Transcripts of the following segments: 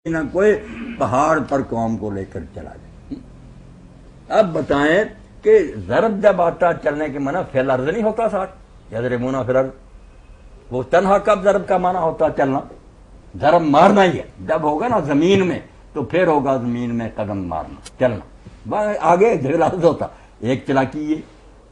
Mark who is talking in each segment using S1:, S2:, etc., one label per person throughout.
S1: نہ کوئی پہاڑ پر قوم کو لے کر چلا جائے۔ اب بتائیں کہ ضرب جب آتا چلنے کے معنی فی الارض نہیں ہوتا ساتھ یضربون فی الارض، وہ تنہا کب ضرب کا معنی ہوتا چلنا؟ ضرب مارنا ہی ہے، جب ہوگا نا زمین میں تو پھر ہوگا زمین میں قدم مارنا چلنا، آگے لفظ ہوتا ایک چلاکی یہ،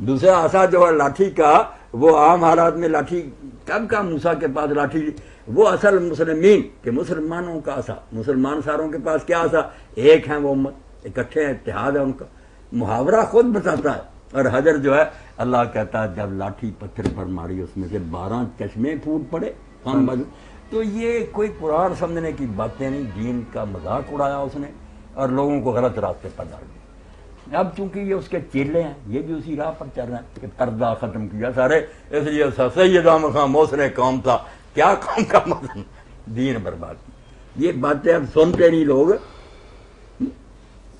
S1: دوسرا آسا جو ہے لاٹھی کا، وہ عام حالات میں لاٹھی کب کا موسیٰ کے پاس لاٹھی، وہ اصل مسلمین کہ مسلمانوں کا آسا، مسلمان ساروں کے پاس کیا آسا؟ ایک ہیں وہ امت، اکٹھے ہیں، اتحاد ہے ان کا، محاورہ خود بتاتا ہے۔ اور حجر جو ہے اللہ کہتا ہے جب لاٹھی پتھر پر ماری اس میں سے 12 چشمے پھوٹ پڑے ہم بجو۔ تو یہ کوئی قرآن سمجھنے کی باتیں نہیں، دین کا مذاق اڑایا اس نے اور لوگوں کو غلط راستے پر ڈال دیا۔ اب چونکہ یہ اس کے چیلے ہیں، یہ بھی اسی راہ پر چل رہے ہیں کہ پردہ ختم کیا سارے، اس لیے سید احمد خان محسن قوم تھا، کیا قوم کا مطلب دین برباد کی۔ یہ باتیں اب سنتے نہیں لوگ۔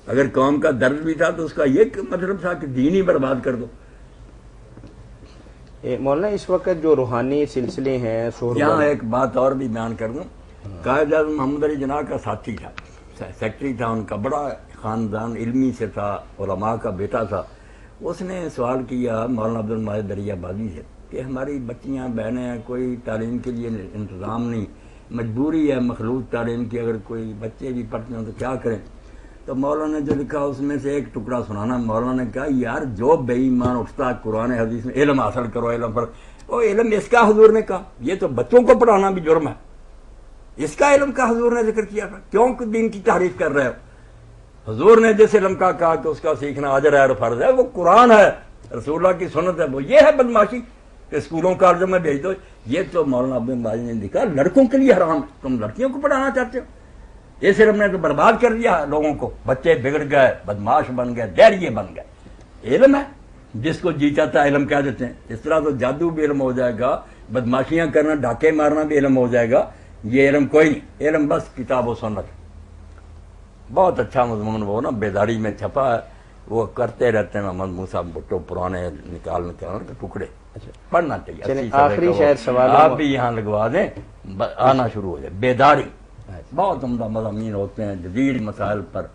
S1: اگر قوم کا درد بھی تھا تو اس کا یہ مطلب تھا کہ دین ہی برباد کر دو۔
S2: مولانا اس وقت جو روحانی سلسلے ہیں،
S1: یہاں ایک بات اور بھی بیان کر دوں، قائد اعظم محمد علی جناح کا ساتھی تھا، سیکٹری تھا ان کا، بڑا خاندان علمی سے تھا، علماء کا بیٹا تھا۔ اس نے سوال کیا مولانا عبد الماجد دریا بادی سے کہ ہماری بچیاں بہنیں ہیں، کوئی تعلیم کے لیے انتظام نہیں، مجبوری ہے مخلوط تعلیم کی، اگر کوئی بچے بھی پڑھتے ہیں تو کیا کریں؟ تو مولانا نے جو لکھا اس میں سے ایک ٹکڑا سنانا۔ مولانا نے کہا یار جو بے ایمان اٹھتا قرآن حدیث میں علم حاصل کرو، علم پر وہ علم اس کا حضور نے کہا، یہ تو بچوں کو پڑھانا بھی جرم ہے، اس کا علم کا حضور نے ذکر کیا تھا، کیوں دین کی تعریف کر رہے ہو؟ حضور نے جس علم کا کہا کہ اس کا سیکھنا اجر ہے اور فرض ہے، وہ قرآن ہے، رسول اللہ کی سنت ہے، وہ یہ ہے بدماشی کہ اسکولوں کالجوں میں بھیج دو۔ یہ تو مولانا عبد الماجد نے لکھا لڑکوں کے لیے حرام ہے، تم لڑکیوں کو پڑھانا چاہتے ہو؟ اس علم نے تو برباد کر دیا لوگوں کو، بچے بگڑ گئے، بدماش بن گئے، ڈیریے بن گئے۔ علم ہے، جس کو جی چاہتا ہے علم کہہ دیتے ہیں۔ اس طرح تو جادو بھی علم ہو جائے گا، بدماشیاں کرنا، ڈاکے مارنا بھی علم ہو جائے گا، یہ علم کوئی نہیں، علم بس کتاب و سنت۔ بہت اچھا مضمون وہ نا بیداری میں چھپا ہے، وہ کرتے رہتے ہیں محمد موسیٰ بھٹو، پرانے نکال کے ٹکڑے پڑھنا چاہیے۔
S2: آخری شاید سوال
S1: آپ بھی یہاں لگوا دیں، آنا شروع ہو جائے۔ بیداری بہت عمدہ مضامین ہوتے ہیں جدید مسائل پر۔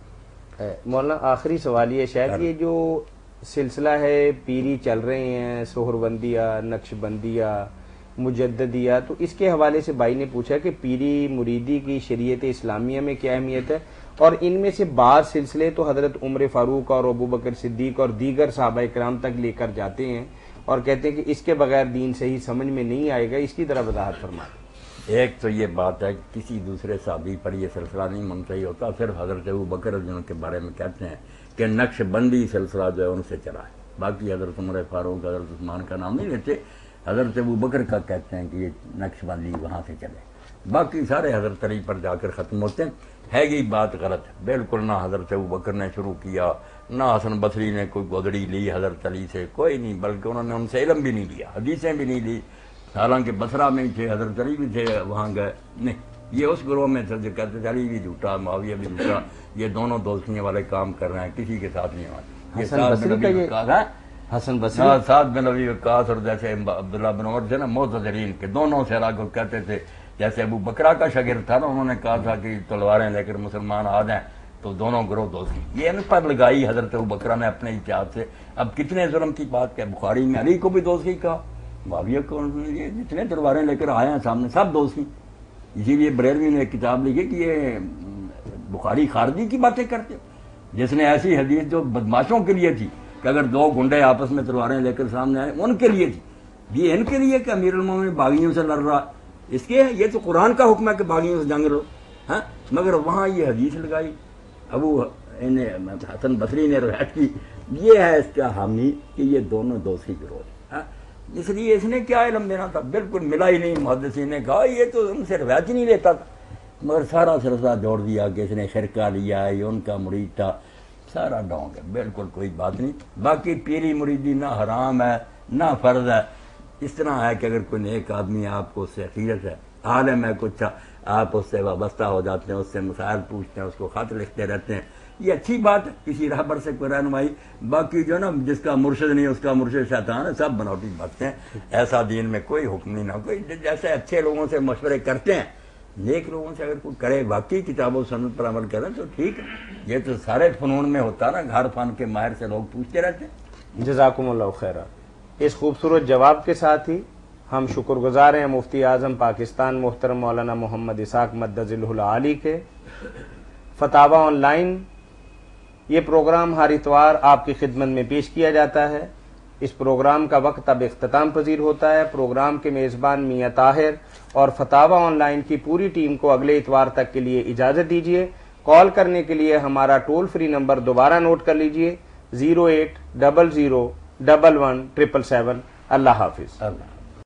S2: مولانا آخری سوال یہ شاید یہ جو سلسلہ ہے پیری چل رہے ہیں، سہروردیہ، نقش بندیہ، مجددیہ، تو اس کے حوالے سے بھائی نے پوچھا کہ پیری مریدی کی شریعت اسلامیہ میں کیا اہمیت ہے، اور ان میں سے بعض سلسلے تو حضرت عمر فاروق اور ابوبکر صدیق اور دیگر صحابہ کرام تک لے کر جاتے ہیں اور کہتے ہیں کہ اس کے بغیر دین صحیح سمجھ میں نہیں آئے گا، اس کی طرح وضاحت فرمائیں۔
S1: ایک تو یہ بات ہے کہ کسی دوسرے صحابی پر یہ سلسلہ نہیں منتهی ہوتا، صرف حضرت ابوبکر جن کے بارے میں کہتے ہیں کہ نقش بندی سلسلہ جو ہے ان سے چلا ہے، باقی حضرت عمر فاروق، حضرت عثمان کا نام نہیں لیتے، حضرت ابوبکر کا کہتے ہیں کہ یہ نقش بندی وہاں سے چلے، باقی سارے حضرت علی پر جا کر ختم ہوتے ہیں۔ ہے یہ بات غلط ہے، بالکل نہ حضرت ابوبکر نے شروع کیا، نہ حسن بصری نے کوئی گودڑی لی حضرت علی سے، کوئی نہیں، بلکہ انہوں نے ان سے علم بھی نہیں لیا، حدیثیں بھی نہیں لی، حالانکہ بصرہ میں تھے، حضرت علی بھی تھے، وہاں گئے نہیں، یہ اس گروہ میں تھے جو کہتے تھے علی بھی جھوٹا، معاویہ بھی جھوٹا، یہ دونوں دوستیوں والے کام کر رہے ہیں، کسی کے ساتھ نہیں ہوتے۔ یہ
S2: حسن بصری،
S1: سعد بن ابی وقاص اور جیسے عبداللہ بن عمر تھے نا معتذرین کے، دونوں سے کو کہتے تھے، جیسے ابو بکرا کا شاگرد تھا نا، انہوں نے کہا تھا کہ تلواریں لے کر مسلمان آ جائیں، تو دونوں گروہ دوستی یہ ان پر لگائی حضرت ابو بکرا نے اپنے اتحاد سے۔ اب کتنے ظلم کی بات ہے، بخاری میں علی کو بھی دوستی کہا، معاویہ کو، یہ جتنے تلواریں لے کر آئے ہیں سامنے سب دوستی۔ اسی لیے بریلوی نے ایک کتاب لکھی کہ یہ بخاری خارجی کی باتیں کرتے، جس نے ایسی حدیث جو بدماشوں کے لیے تھی کہ اگر دو گنڈے آپس میں تلواریں لے کر سامنے آئے ان کے لیے تھی، یہ ان کے لیے کہ امیر المومنین باغیوں سے لڑ رہا، اس کے یہ تو قرآن کا حکم ہے کہ باغیوں سے جنگ لو، ہاں، مگر وہاں یہ حدیث لگائی، ابو حسن بصری نے روایت کی، یہ ہے اس کا حامی کہ یہ دونوں دوسری گروہ ہیں، اس لیے اس نے کیا علم دینا تھا، بالکل ملا ہی نہیں۔ محدثین نے کہا یہ تو ان سے روایت ہی نہیں لیتا تھا، مگر سارا سلسلہ جوڑ دیا کہ اس نے شرکا لیا، یہ ان کا مرید تھا، سارا ڈھونگ ہے، بالکل کوئی بات نہیں۔ باقی پیری مریدی نہ حرام ہے نہ فرض ہے، اس طرح ہے کہ اگر کوئی نیک آدمی آپ کو اس سے عقیدت ہے، عالم ہے کچھ، آپ اس سے وابستہ ہو جاتے ہیں، اس سے مسائل پوچھتے ہیں، اس کو خط لکھتے رہتے ہیں، یہ اچھی بات ہے، کسی رہبر سے کوئی رہنمائی۔ باقی جو نا جس کا مرشد نہیں اس کا مرشد شیطان ہے، سب بناوٹی باتیں ہیں، ایسا دین میں کوئی حکم نہیں، نہ کوئی، جیسے اچھے لوگوں سے مشورے کرتے ہیں نیک لوگوں سے اگر کوئی کرے واقعی کتاب و سنت پر عمل کرے تو ٹھیک ہے. یہ تو سارے فنون میں ہوتا نا, ہر فن کے ماہر سے لوگ پوچھتے رہتے ہیں.
S2: جزاکم اللہ خیرہ. اس خوبصورت جواب کے ساتھ ہی ہم شکر گزار ہیں مفتی اعظم پاکستان محترم مولانا محمد اسحاق مدد ذلہ العالی کے. فتاوی آن لائن یہ پروگرام ہر اتوار آپ کی خدمت میں پیش کیا جاتا ہے. اس پروگرام کا وقت اب اختتام پذیر ہوتا ہے. پروگرام کے میزبان میاں طاہر اور فتاوی آن لائن کی پوری ٹیم کو اگلے اتوار تک کے لیے اجازت دیجیے. کال کرنے کے لیے ہمارا ٹول فری نمبر دوبارہ نوٹ کر لیجیے 0800 11 777. اللہ حافظ.
S1: اللہ